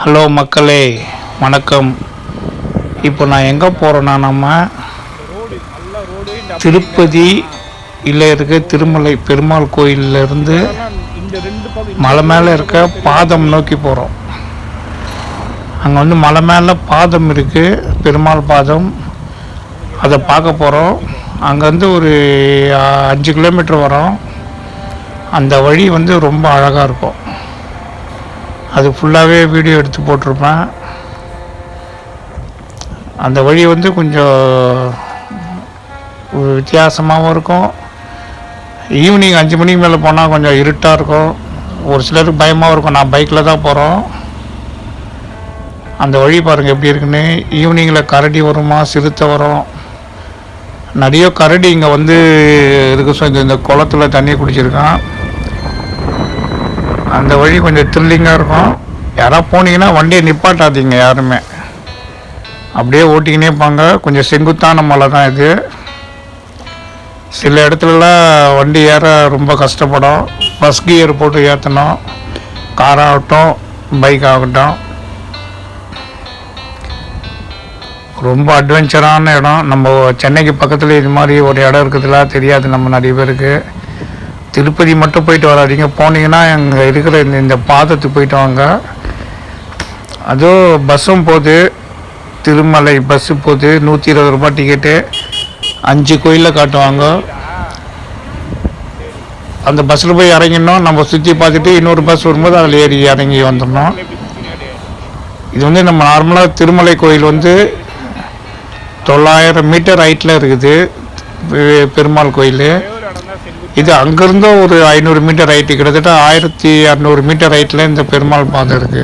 Hello மக்களே, வணக்கம். இப்போ நான் எங்கே போகிறேன்னா, நம்ம திருப்பதியில் இருக்க திருமலை பெருமாள் கோயிலிருந்து மலை மேலே இருக்க பாதம் நோக்கி போகிறோம். அங்கே வந்து மலை மேலே பாதம் இருக்குது, பெருமாள் பாதம். அதை பார்க்க போகிறோம். அங்கேருந்து ஒரு 5 கிலோமீட்டர் வரும். அந்த வழி வந்து ரொம்ப அழகாக இருக்கும். அது ஃபுல்லாகவே வீடியோ எடுத்து போட்டிருப்பேன். அந்த வழி வந்து கொஞ்சம் வித்தியாசமாகவும் இருக்கும். ஈவினிங் 5 மணிக்கு மேலே போனால் கொஞ்சம் இருட்டாக இருக்கும். ஒரு சிலருக்கு பயமாகவும் இருக்கும். நான் பைக்கில் தான் போகிறோம். அந்த வழி பாருங்கள் எப்படி இருக்குன்னு. ஈவினிங்கில் கரடி வருமா, சிறுத்தை வரும். நிறைய கரடி இங்கே வந்து இருக்கு. இந்த குளத்தில் தண்ணி குடிச்சிருக்கான். அந்த வழி கொஞ்சம் த்ரில்லிங்காக இருக்கும். யாராவது போனீங்கன்னா வண்டியை நிப்பாட்டாதீங்க யாருமே. அப்படியே ஓட்டிக்கினே போங்க. கொஞ்சம் செங்குத்தான மலை தான் இது. சில இடத்துலலாம் வண்டி ஏற ரொம்ப கஷ்டப்படும். பஸ் கியர் போட்டு ஏற்றணும். காராகட்டும், பைக் ஆகட்டும். ரொம்ப அட்வென்ச்சரான இடம். நம்ம சென்னைக்கு பக்கத்தில் இது மாதிரி ஒரு இடம் இருக்குதுல, தெரியாது நம்ம நிறைய பேருக்கு. திருப்பதி மட்டும் போயிட்டு வராதிங்க. போனீங்கன்னா அங்கே இருக்கிற இந்த பாதத்துக்கு போயிட்டு வாங்க. அதுவும் பஸ்ஸும் போகுது, திருமலை பஸ்ஸு போகுது. 120 ரூபாய் டிக்கெட்டு. 5 கோயிலில் காட்டுவாங்க. அந்த பஸ்ஸில் போய் இறங்கிடணும். நம்ம சுற்றி பார்த்துட்டு இன்னொரு பஸ் வரும்போது அதில் ஏறி இறங்கி வந்துடணும். இது வந்து நம்ம நார்மலாக திருமலை கோயில் வந்து 900 மீட்டர் ஹைட்டில் இருக்குது பெருமாள் கோயில். இது அங்கேருந்தோ ஒரு 500 மீட்டர் ஹைட்டு, கிட்டத்தட்ட 1600 மீட்டர் ஹைட்டில் இந்த பெருமாள் பாதம் இருக்குது.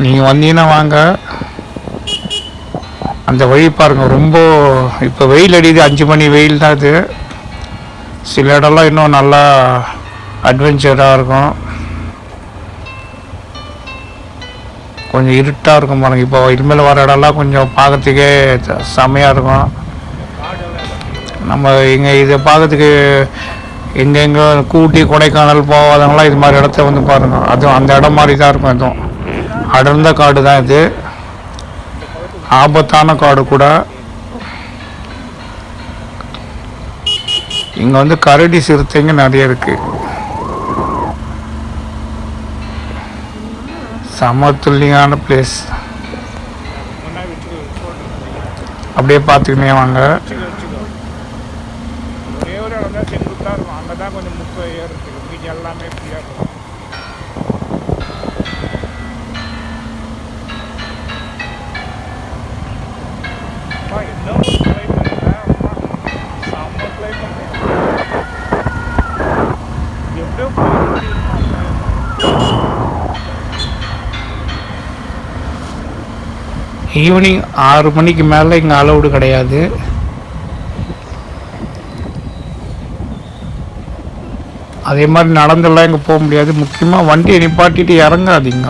நீங்கள் வந்தீங்கன்னா வாங்க. அந்த வழி பாருங்கள். ரொம்ப இப்போ வெயில் அடிக்குது. 5 மணி வெயில் தான் இது. சில இடம்லாம் இன்னும் நல்லா அட்வென்ச்சராக இருக்கும். கொஞ்சம் இருட்டாக இருக்கும் பாருங்கள். இப்போ இனிமேல் வர இடம்லாம் கொஞ்சம் பார்க்கறதுக்கே செமையாக இருக்கும். நம்ம இங்கே இதை பார்க்கறதுக்கு எங்கெங்கே கூட்டி கொடைக்கானல் போகாதவங்களாம் இது மாதிரி இடத்த வந்து பாருங்கள். அதுவும் அந்த இடம் மாதிரி தான் இருக்கும். எதுவும் அடர்ந்த காடு தான் இது. ஆபத்தான காடு கூட. இங்கே வந்து கரடி சிறுத்தைங்க நிறைய இருக்குது. சமத்துல்லியான பிளேஸ். அப்படியே பார்த்துக்கினே வாங்க. அங்கதான் கொஞ்சம் முப்ப ஏறுறதுக்கு மீதி எல்லாமே ஃப்ரீயாக இருக்கும். ஈவினிங் 6 மணிக்கு மேலே இங்கே அலவுடு கிடையாது. அதே மாதிரி நடந்தெல்லாம் இங்கே போக முடியாது. முக்கியமாக வண்டியை நிப்பாட்டிட்டு இறங்காதீங்க.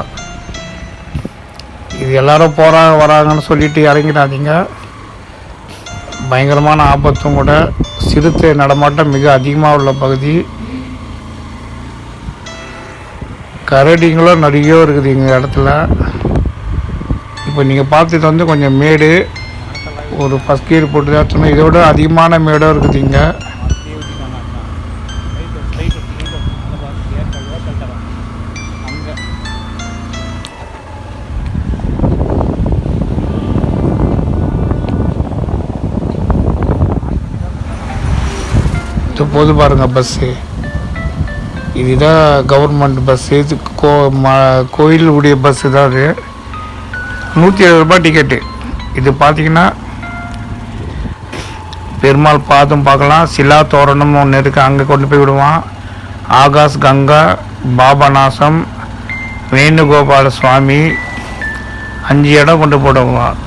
இது எல்லாரும் போகிறாங்க வராங்கன்னு சொல்லிட்டு இறங்கிடாதீங்க. பயங்கரமான ஆபத்தும் கூட. சிறுத்தை நடமாட்டம் மிக அதிகமாக உள்ள பகுதி. கரடிங்களும் நிறைய இருக்குது இங்கே இடத்துல. இப்போ நீங்கள் பார்த்தது வந்து கொஞ்சம் மேடு, ஒரு ஃபஸ்ட் கியர் போட்டு தான் சொன்னோம். இதோட அதிகமான மேடும் இருக்குது இங்கே. போது பாருங்கள் பஸ்ஸு. இதுதான் கவர்மெண்ட் பஸ்ஸு. இது கோயிலுடைய பஸ்ஸு தான். அது 170 ரூபாய் டிக்கெட்டு. இது பார்த்தீங்கன்னா பெருமாள் பாதம் பார்க்கலாம். சிலா தோரணம்னு ஒன்று இருக்குது, அங்கே கொண்டு போய் விடுவான். ஆகாஷ் கங்கா, பாபநாசம், வேணுகோபால சுவாமி, 5 இடம் கொண்டு போடுவான்.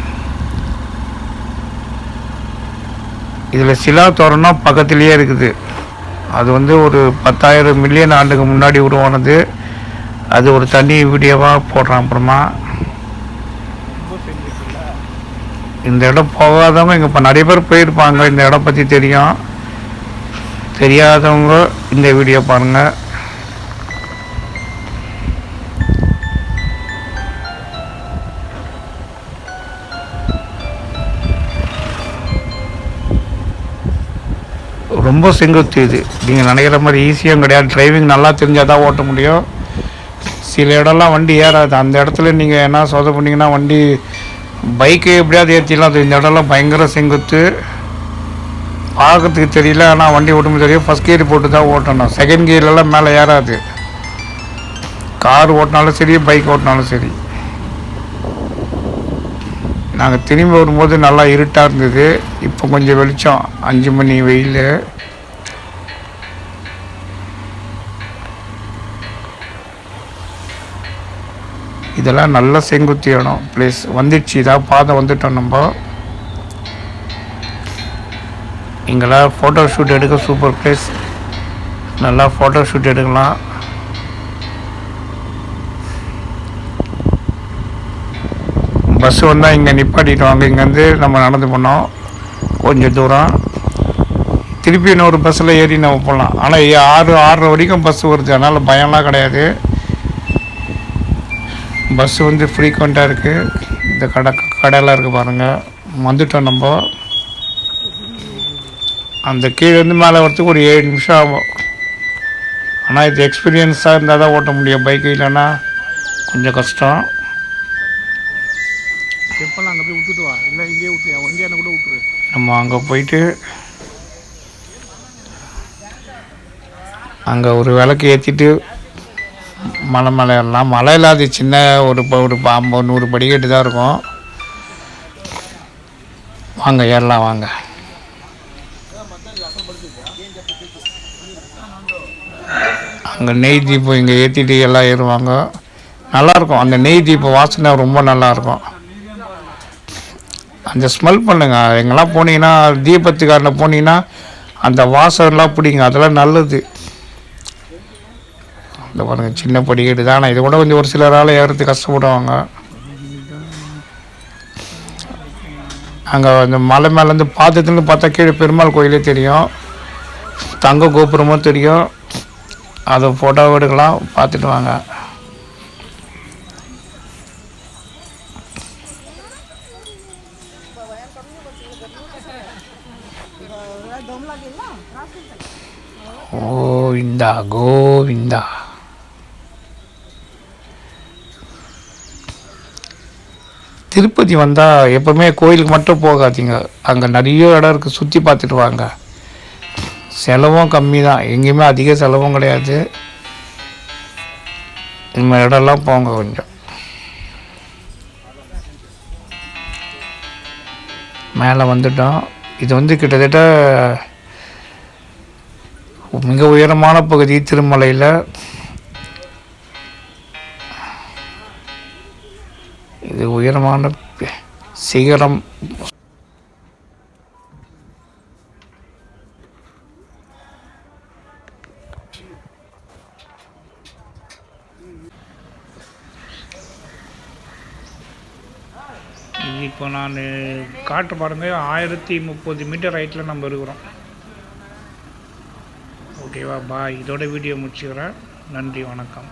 இதில் சிலா தோரணம் பக்கத்துலேயே இருக்குது. அது வந்து ஒரு 10,000 மில்லியன் ஆண்டுக்கு முன்னாடி உருவானது. அது ஒரு தனி வீடியோவாக போடுறான். அப்புறமா இந்த இடம் போகாதவங்க இங்கே இப்போ நிறைய பேர் போயிருப்பாங்க. இந்த இடம் பற்றி தெரியும். தெரியாதவங்க இந்த வீடியோ பாருங்கள். ரொம்ப செங்குத்து இது. நீங்கள் நினைக்கிற மாதிரி ஈஸியாக கிடையாது. டிரைவிங் நல்லா தெரிஞ்சால் தான் ஓட்ட முடியும். சில இடம்லாம் வண்டி ஏறாது. அந்த இடத்துல நீங்கள் என்ன சொத பண்ணிங்கன்னா வண்டி பைக்கு எப்படியாவது ஏற்றிடலாம். அது இந்த இடம்லாம் பயங்கர செங்குத்து, பார்க்கறதுக்கு தெரியல. ஆனால் வண்டி ஓட்டும்போது தெரியும். ஃபஸ்ட் கியர் போட்டு தான் ஓட்டணும். செகண்ட் கியர்லலாம் மேலே ஏறாது. கார் ஓட்டினாலும் சரி, பைக் ஓட்டினாலும் சரி. நாங்கள் திரும்பி வரும்போது நல்லா இருட்டாக இருந்தது. இப்போ கொஞ்சம் வெளிச்சம், 5 மணி வெயில். இதெல்லாம் நல்ல செங்குத்தி இடம். பிளேஸ் வந்துடுச்சு, இதாக பாதை வந்துட்டோம் நம்ம. இங்கெல்லாம் ஃபோட்டோ ஷூட் எடுக்க சூப்பர் பிளேஸ். நல்லா ஃபோட்டோ ஷூட் எடுக்கலாம். பஸ்ஸு வந்தால் இங்கே நிப்பாட்டிடுவாங்க. இங்கேருந்து நம்ம நடந்து போனோம் கொஞ்சம் தூரம். திருப்பி இன்னொரு பஸ்ஸில் ஏறி நம்ம போகலாம். ஆனால் 6:30 வரைக்கும் பஸ்ஸு வருது. அதனால் பயம்லாம் கிடையாது. பஸ்ஸு வந்து ஃப்ரீக்வெண்ட்டாக இருக்குது. இந்த கடையெல்லாம் இருக்குது பாருங்கள். வந்துட்டோம் நம்ம. அந்த கீழேருந்து மேலே வரத்துக்கு ஒரு 7 நிமிஷம் ஆகும். ஆனால் இது எக்ஸ்பீரியன்ஸாக இருந்தால் தான் ஓட்ட முடியும். பைக்கு இல்லைன்னா கொஞ்சம் கஷ்டம். எப்பெல்லாம் அங்கே போய் விட்டுட்டு வா, இல்லை இங்கேயே விட்டு வண்டியான கூட விட்டுரு. நம்ம அங்கே போயிட்டு அங்கே ஒரு விளக்கு ஏற்றிட்டு மலை மேலே ஏறலாம். மலையில் அது சின்ன ஒரு 50-100 படிக்கட்டு தான் இருக்கும். வாங்க ஏறலாம் வாங்க. அங்கே நெய் தீபம் இங்கே ஏற்றிட்டு எல்லாம் ஏறுவாங்க. நல்லாயிருக்கும். அந்த நெய் தீபம் வாசனை ரொம்ப நல்லாயிருக்கும். அந்த ஸ்மெல் பண்ணுங்க. எங்கெல்லாம் போனீங்கன்னா தீபத்துக்காரனை போனீங்கன்னா அந்த வாசம்லாம் பிடிங்க. அதெல்லாம் நல்லது. இந்த பாருங்க சின்ன படிக்கட்டு தான். ஆனால் இது கூட கொஞ்சம் ஒரு சிலரால் ஏறுறதுக்கு கஷ்டப்படுவாங்க. அங்கே அந்த மலை மேலேருந்து பார்த்ததுன்னு பார்த்தா கீழே பெருமாள் கோயிலே தெரியும். தங்க கோபுரமும் தெரியும். அதை ஃபோட்டோ எடுக்கலாம். பார்த்துட்டு வாங்க. கோவிந்தா கோவிந்தா. திருப்பதி வந்தால் எப்போவுமே கோயிலுக்கு மட்டும் போகாதீங்க. அங்கே நிறைய இடம் இருக்குது, சுற்றி பார்த்துட்டு வாங்க. செலவும் கம்மி தான். எங்கேயுமே அதிக செலவும் கிடையாது. இந்த மாதிரி இடம்லாம் போங்க கொஞ்சம். மேலே வந்துட்டோம். இது வந்து கிட்டத்தட்ட மிக உயரமான பகுதி திருமலையில். இது உயரமான சிகரம். இப்போ நான் காட்டு பாருங்க, 1030 மீட்டர் ஹைட்டில் நம்ம இருக்கிறோம். ஓகேவா? பாய். இதோட வீடியோ முடிச்சுக்கிறேன். நன்றி, வணக்கம்.